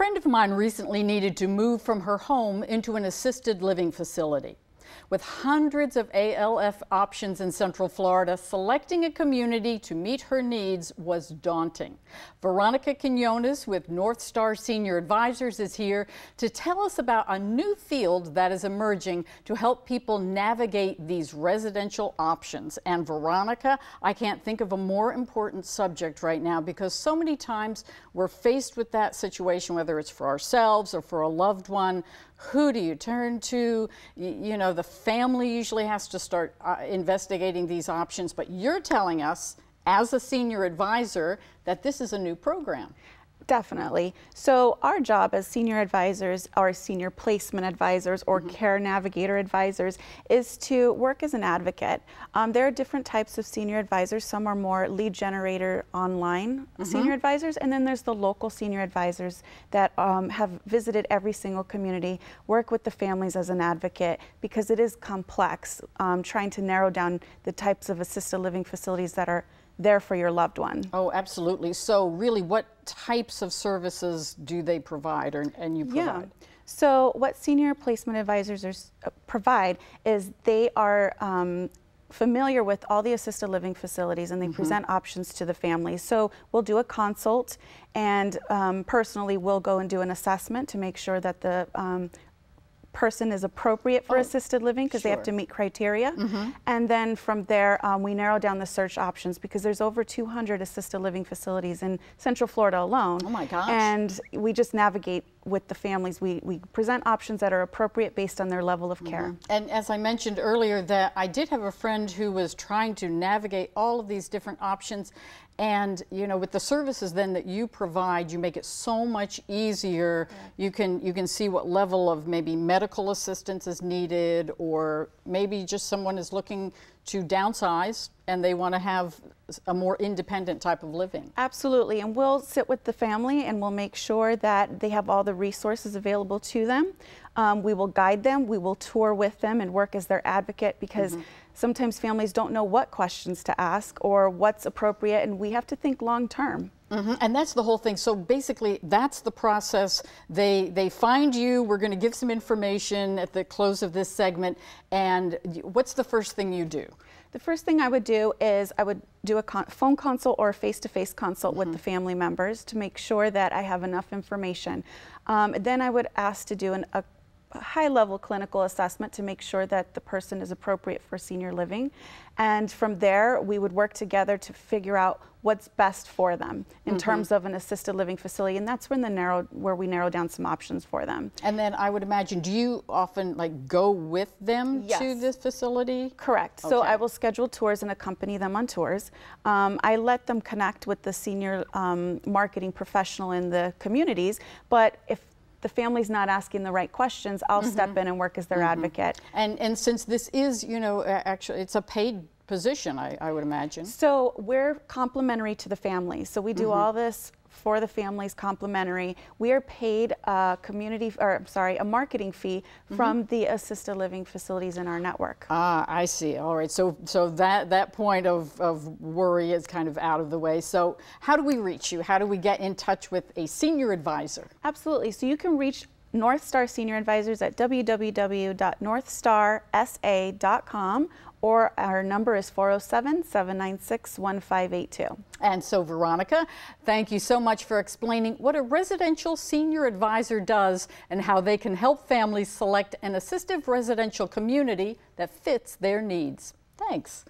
friend of mine recently needed to move from her home into an assisted living facility. With hundreds of ALF options in Central Florida, selecting a community to meet her needs was daunting. Veronica Quinones with North Star Senior Advisors is here to tell us about a new field that is emerging to help people navigate these residential options. And Veronica, I can't think of a more important subject right now, because so many times we're faced with that situation, whether it's for ourselves or for a loved one. Who do you turn to? You know, the family usually has to start investigating these options, but you're telling us as a senior advisor that this is a new program. Definitely. So our job as senior advisors or senior placement advisors or care navigator advisors is to work as an advocate. There are different types of senior advisors. Some are more lead generator online senior advisors, and then there's the local senior advisors that have visited every single community, work with the families as an advocate, because it is complex trying to narrow down the types of assisted living facilities that are there for your loved one. Oh, absolutely. So really, what types of services do they provide, and you provide? Yeah. So what senior placement advisors provide is they are familiar with all the assisted living facilities, and they present options to the families. So we'll do a consult, and personally we'll go and do an assessment to make sure that the person is appropriate for assisted living, because they have to meet criteria. And then from there we narrow down the search options, because there's over 200 assisted living facilities in Central Florida alone. Oh my gosh. And we just navigate with the families. We present options that are appropriate based on their level of care. And as I mentioned earlier, that I did have a friend who was trying to navigate all of these different options, and you know, with the services then that you provide, you make it so much easier. You can see what level of maybe medical assistance is needed, or maybe just someone is looking to downsize and they want to have a more independent type of living. Absolutely, and we'll sit with the family and we'll make sure that they have all the resources available to them. We will guide them, we will tour with them and work as their advocate, because sometimes families don't know what questions to ask or what's appropriate, and we have to think long term. And that's the whole thing. So basically, that's the process. They find you. We're going to give some information at the close of this segment. And what's the first thing you do? The first thing I would do is I would do a phone consult or a face-to-face consult with the family members to make sure that I have enough information. Then I would ask to do a high-level clinical assessment to make sure that the person is appropriate for senior living. And from there, we would work together to figure out what's best for them in terms of an assisted living facility. And that's when where we narrow down some options for them. And then I would imagine, do you often go with them to this facility? Correct. So I will schedule tours and accompany them on tours. I let them connect with the senior marketing professional in the communities, but if the family's not asking the right questions, I'll step in and work as their advocate. And since this is, you know, actually it's a paid position, I would imagine. So we're complimentary to the families. So we do all this for the families complimentary. We are paid a marketing fee from the assisted living facilities in our network. Ah, I see. All right. So that point of worry is kind of out of the way. So how do we reach you? How do we get in touch with a senior advisor? Absolutely. So you can reach North Star Senior Advisors at www.northstarsa.com, or our number is 407-796-1582. And so, Veronica, thank you so much for explaining what a residential senior advisor does and how they can help families select an assistive residential community that fits their needs. Thanks.